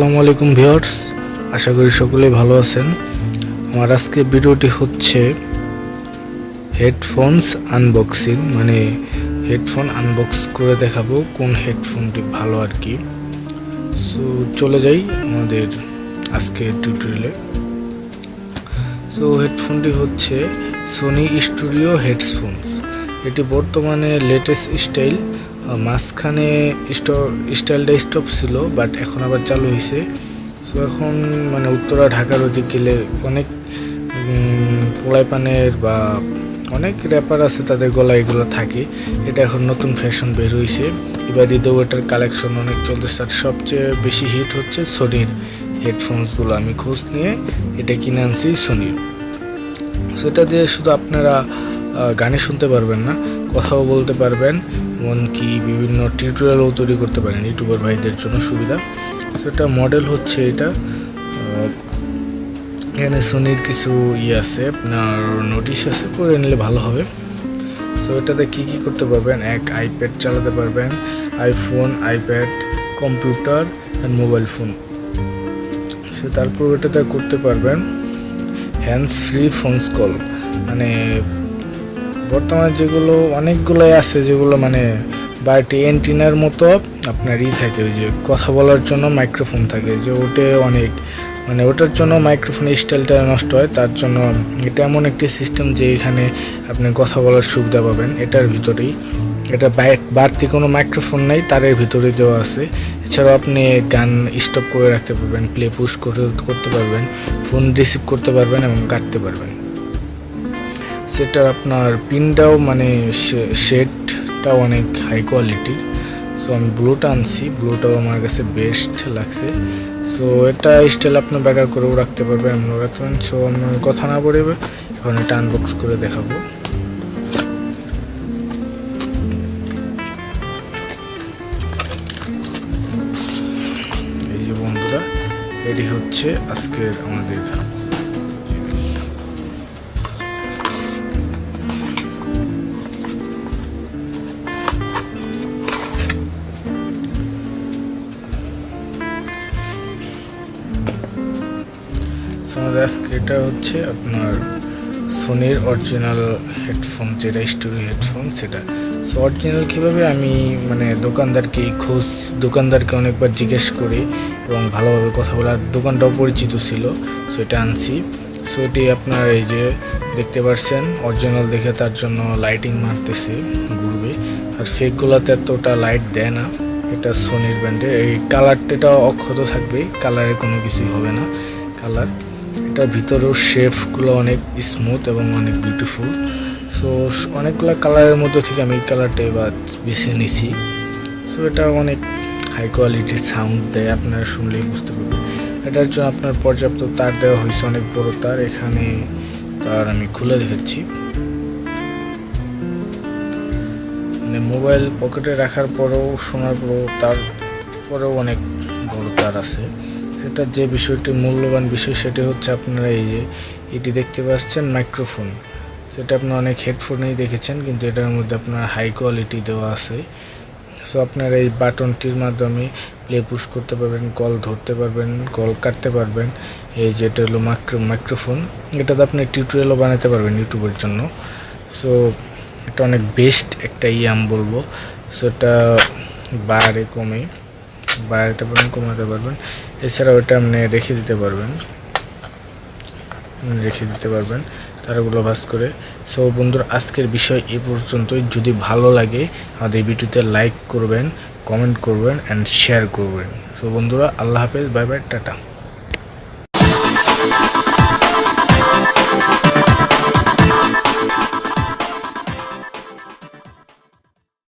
আসসালামু আলাইকুম ভিউয়ার্স, আশা করি সকলেই ভালো আছেন। আমার আজকে ভিডিওটি হচ্ছে হেডফোনস আনবক্সিং, মানে হেডফোন আনবক্স করে দেখাবো কোন হেডফোনটি ভালো আর কি। সো চলে যাই আমাদের আজকের টিউটোরিয়ালে। সো হেডফোনটি হচ্ছে সোনি স্টুডিও হেডফোনস। এটি বর্তমানে লেটেস্ট স্টাইল। মাঝখানে স্টাইলটা স্টপ ছিল, বাট এখন আবার চালু হয়েছে। সো এখন মানে উত্তরা ঢাকার ওদিক গেলে অনেক পোলাইপানের বা অনেক র্যাপার আছে, তাদের গলা এগুলো থাকে। এটা এখন নতুন ফ্যাশন বের হয়েছে। এবার রিদোয়েটার কালেকশন অনেক চলতেছে, আর সবচেয়ে বেশি হিট হচ্ছে সোনির হেডফোনসগুলো। আমি খোঁজ নিয়ে এটা কিনে আনছি সোনির। সো এটা দিয়ে শুধু আপনারা গানে শুনতে পারবেন না, কথাও বলতে পারবেন, এমনকি বিভিন্ন টিউটোরিয়ালও তৈরি করতে পারেন ইউটিউবার ভাইদের জন্য সুবিধা। সো এটা মডেল হচ্ছে এটা। এখানে সোনির কিছু আছে, আপনার নোটিশ আছে, পড়ে নিলে ভালো হবে। সো এটাতে কী কী করতে পারবেন, এক আইপ্যাড চালাতে পারবেন, iPhone, iPad, computer and mobile phone. So তারপর এটাতে করতে পারবেন হ্যান্ডস ফ্রি ফোনস কল। মানে বর্তমানে যেগুলো অনেকগুলোই আছে, যেগুলো মানে বাড়িতে এন্টিনার মতো আপনার থাকে, ওই যে কথা বলার জন্য মাইক্রোফোন থাকে, যে ওটা অনেক মানে ওটার জন্য মাইক্রোফোনের স্টাইলটা নষ্ট হয়। তার জন্য এটা এমন একটি সিস্টেম যে এখানে আপনি কথা বলার সুবিধা পাবেন এটার ভিতরেই। এটা বাড়তি কোনো মাইক্রোফোন নেই, তারের ভিতরেই দেওয়া আছে। এছাড়াও আপনি গান স্টপ করে রাখতে পারবেন, প্লে পুশ করতে পারবেন, ফোন রিসিভ করতে পারবেন এবং কাটতে পারবেন। সেটা আপনার পিনটাও মানে শেডটাও অনেক হাই কোয়ালিটির। সো আমি ব্লুটা আনছি, ব্লুটাও আমার কাছে বেস্ট লাগছে। সো এটা স্টাইল আপনি ব্যাকা করেও রাখতে পারবেন, এমনও রাখতে পারেন। সো আমার কথা না বলে এখন এটা আনবক্স করে দেখাবো। এই যে বন্ধুরা, এটি হচ্ছে আজকের আমাদের এটা হচ্ছে আপনার সোনির অরিজিনাল হেডফোন, যেটা স্টুডিও হেডফোন সেটা। সো অরিজিনাল কীভাবে আমি মানে দোকানদারকে অনেকবার জিজ্ঞেস করি এবং ভালোভাবে কথা বলার, দোকানটাও পরিচিত ছিল। সো এটা আনছি। সো এটি আপনার এই যে দেখতে পাচ্ছেন, অরিজিনাল দেখে তার জন্য লাইটিং মারতেছে, ঘুরবে। আর ফেকগুলোতে এতটা লাইট দেয় না। এটা সোনির ব্র্যান্ডের। এই কালারটা অক্ষত থাকবে, কালারে কোনো কিছুই হবে না কালার। এটার ভিতরেও শেপগুলো অনেক স্মুথ এবং অনেক বিউটিফুল। সো অনেকগুলো কালারের মধ্যে থেকে আমি এই কালারটা এবার বেছে নিছি। সো এটা অনেক হাই কোয়ালিটির সাউন্ড দেয়, আপনারা শুনলেই বুঝতে পারবেন। এটার জন্য আপনার পর্যাপ্ত তার দেওয়া হয়েছে, অনেক বড় তার। এখানে তার আমি খুলে দেখাচ্ছি। মানে মোবাইল পকেটে রাখার পরেও, শোনার পরেও, তারপরেও অনেক বড় তার আছে। সেটার যে বিষয়টি মূল্যবান বিষয় সেটি হচ্ছে আপনারা এই যে এটি দেখতে পাচ্ছেন মাইক্রোফোন। সেটা আপনারা অনেক হেডফোনেই দেখেছেন, কিন্তু এটার মধ্যে আপনার হাই কোয়ালিটি দেওয়া আছে। সো আপনারা এই বাটনটির মাধ্যমে প্লে পুশ করতে পারবেন, কল ধরতে পারবেন, কল কাটতে পারবেন। এই যেটা হলো মাইক্রোফোন, এটাতে আপনি টিউটোরিয়ালও বানাতে পারবেন ইউটিউবের জন্য। সো এটা অনেক বেস্ট একটা আমি বলবো। সো এটা বাড়ে কমে বাড়াতে পারবেন, কমাতে পারবেন। এছাড়াও এটা আপনি রেখে দিতে পারবেন তারগুলো ভাঁজ করে। সো বন্ধুরা, আজকের বিষয় এ পর্যন্তই। যদি ভালো লাগে আমাদের ভিডিওতে লাইক করবেন, কমেন্ট করবেন অ্যান্ড শেয়ার করবেন। সো বন্ধুরা, আল্লাহ হাফেজ, বাই বাই, টাটা।